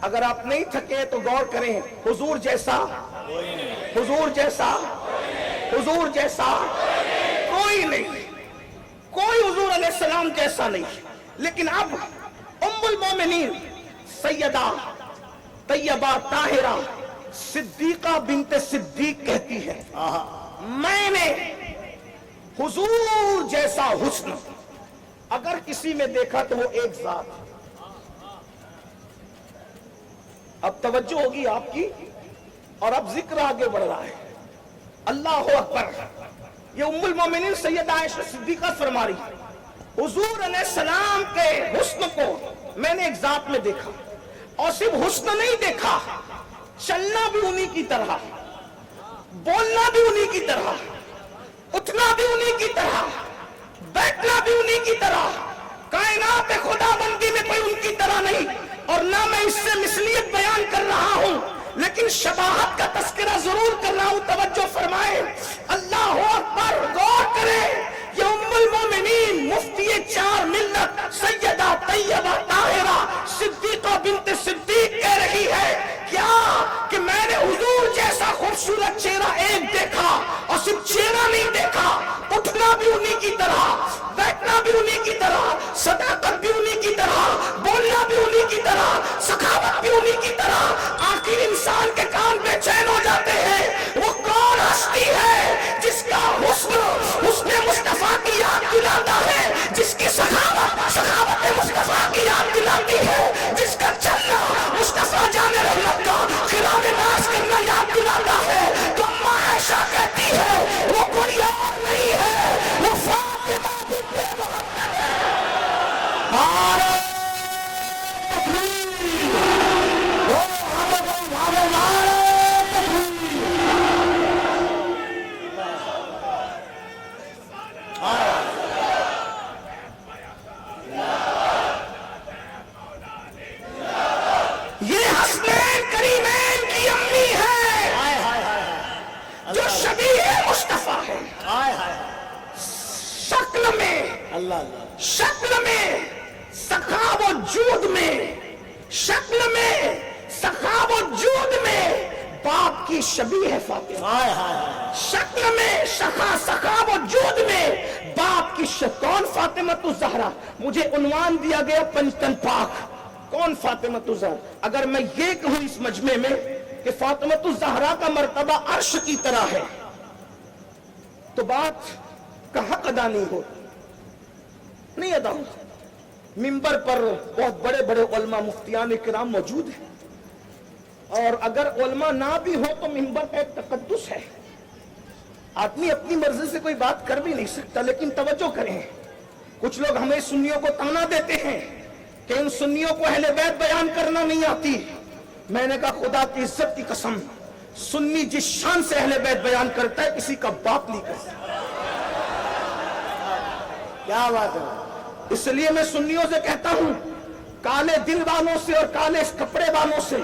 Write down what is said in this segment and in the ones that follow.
اگر آپ نہیں تھکے تو غور کریں، حضور جیسا، حضور جیسا، حضور جیسا کوئی نہیں، کوئی حضور علیہ السلام جیسا نہیں۔ لیکن اب ام المومنین سیدہ طیبہ طاہرہ صدیقہ بنت صدیق کہتی ہے میں نے حضور جیسا حسن اگر کسی میں دیکھا تو وہ ایک ذات۔ اب توجہ ہوگی آپ کی، اور اب ذکر آگے بڑھ رہا ہے۔ اللہ اکبر، یہ ام المومنین سیدہ عائشہ صدیقہ فرما رہی، حضور علیہ السلام کے حسن کو میں نے ایک ذات میں دیکھا، اور صرف حسن نہیں دیکھا، چلنا بھی انہی کی طرح، بولنا بھی انہی کی طرح، اٹھنا بھی انہی کی طرح، بیٹھنا بھی انہی کی طرح۔ کائنات خدا بندی میں کوئی ان کی طرح نہیں، اور نہ میں اس سے مثلیت بیان کر رہا ہوں، لیکن شباہت کا تذکرہ ضرور کر رہا ہوں۔ توجہ فرمائے، اللہ اکبر، غور کرے، یہ ام المومنین مفتی چار ملت سیدہ طیبہ طاہرہ صدیقہ بنت صدیق کہہ رہی ہے کیا کہ میں نے حضور جیسا خوبصورت چہرہ ایک دیکھا، اور صرف چہرہ نہیں دیکھا، اٹھنا بھی انہی کی طرح، بیٹھنا بھی انہی کی طرح، صداقت بھی انہی کی طرح، بولنا بھی انہی کی طرح، سخاوت بھی انہی کی طرح۔ آخر انسان کے کان بے چین ہو جاتے ہیں، وہ کون ہستی ہے جس کا حسن حسن مصطفیٰ کی یاد دلاتا ہے، جس کی سخاوت مصطفیٰ کی یاد دلاتی ہے، جس کا چلنا مصطفیٰ جان رحمت کا خلال ناز کرنا یاد دلاتا ہے۔ تو اماں عائشہ کہتی ہے وہ کوئی اور نہیں ہے، وہ فاطمہ بنت محمد ہے۔ یہ حسنین کریمین کی امی ہے جو شبیہ مصطفیٰ ہے، شکل میں سخا و جود میں، شکل میں سخا و جود میں باپ کی شبیہ ہے فاطمہ، شکل میں سخا و جود میں باپ کی کون فاطمہ الزہرا؟ مجھے عنوان دیا گیا پنجتن پاک، کون فاطمہ الزہرا؟ اگر میں یہ کہوں اس مجمع میں کہ فاطمہ الزہرا کا مرتبہ عرش کی طرح ہے تو بات کا حق ادا نہیں ہوتا، نہیں ادا ہوتا۔ منبر پر بہت بڑے بڑے علماء مفتیان کرام موجود ہیں، اور اگر علماء نہ بھی ہو تو منبر کا ایک تقدس ہے، آدمی اپنی مرضی سے کوئی بات کر بھی نہیں سکتا۔ لیکن توجہ کریں، کچھ لوگ ہمیں سنیوں کو تانا دیتے ہیں کہ ان سنیوں کو اہل بیت بیان کرنا نہیں آتی۔ میں نے کہا خدا کی عزت کی قسم، سنی جس شان سے اہل بیت بیان کرتا ہے کسی کا باپ نہیں کرتا۔ کیا بات ہے؟ اس لیے میں سنیوں سے کہتا ہوں، کالے دل والوں سے اور کالے کپڑے والوں سے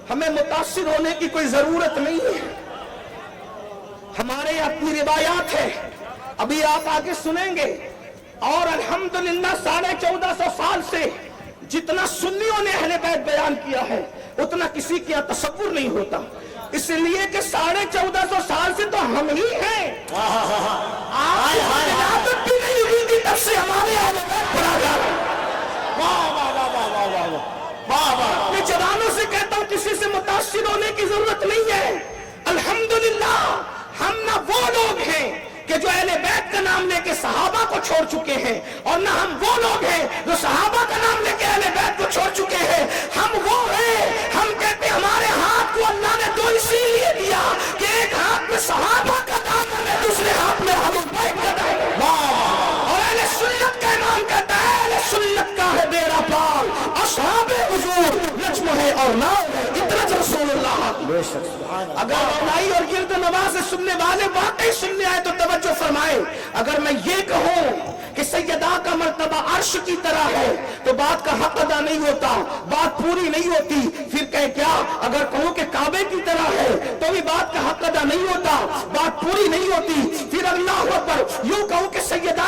ہمیں متاثر ہونے کی کوئی ضرورت نہیں ہے۔ ہمارے اپنی روایات ہے، ابھی آپ آگے سنیں گے، اور الحمدللہ 1450 سال سے جتنا سنیوں نے اہل بیت بیان کیا ہے اتنا کسی کا تصور نہیں ہوتا، اس لیے کہ 1450 سال سے تو ہم ہی ہیں۔ عادت بھی نہیں ہوئی تھی تب سے ہمارے اہل بیت بڑا جا رہا ہے۔ میں جوانوں سے کہتا ہوں کسی سے متاثر ہونے کی ضرورت نہیں ہے۔ الحمدللہ ہم نہ وہ لوگ ہیں کہ جو اہل بیت کا نام لے کے صحابہ کو چھوڑ چکے ہیں، اور نہ ہم وہ لوگ ہیں جو صحابہ کا نام لے کے اہل بیت کو چھوڑ چکے ہیں۔ ہم وہ ہیں، ہم کہتے ہیں ہمارے ہاتھ کو اللہ نے دو اسی لیے دیا کہ ایک ہاتھ میں صحابہ کا نام ہے، دوسرے ہاتھ میں اہل بیت کا نام ہے، اور اہل سنت کا امام کہتا ہے اہل سنت کا ہے بیڑا پار، اصحاب حضور نجم ہے اور نام ہے ادرج رسول اللہ۔ اگر مولائی اور گرد نواز سننے والے واقعی سننے آئے تو توجہ فرمائے، اگر میں یہ کہوں کہ سیدہ کا مرتبہ عرش کی طرح ہے تو بات کا حق ادا نہیں ہوتا، بات پوری نہیں ہوتی۔ پھر کہ کیا اگر کہوں کہ کعبے کی طرح ہے تو بھی بات کا حق ادا نہیں ہوتا، بات پوری نہیں ہوتی۔ پھر اللہ اکبر یوں کہوں کہ سیدہ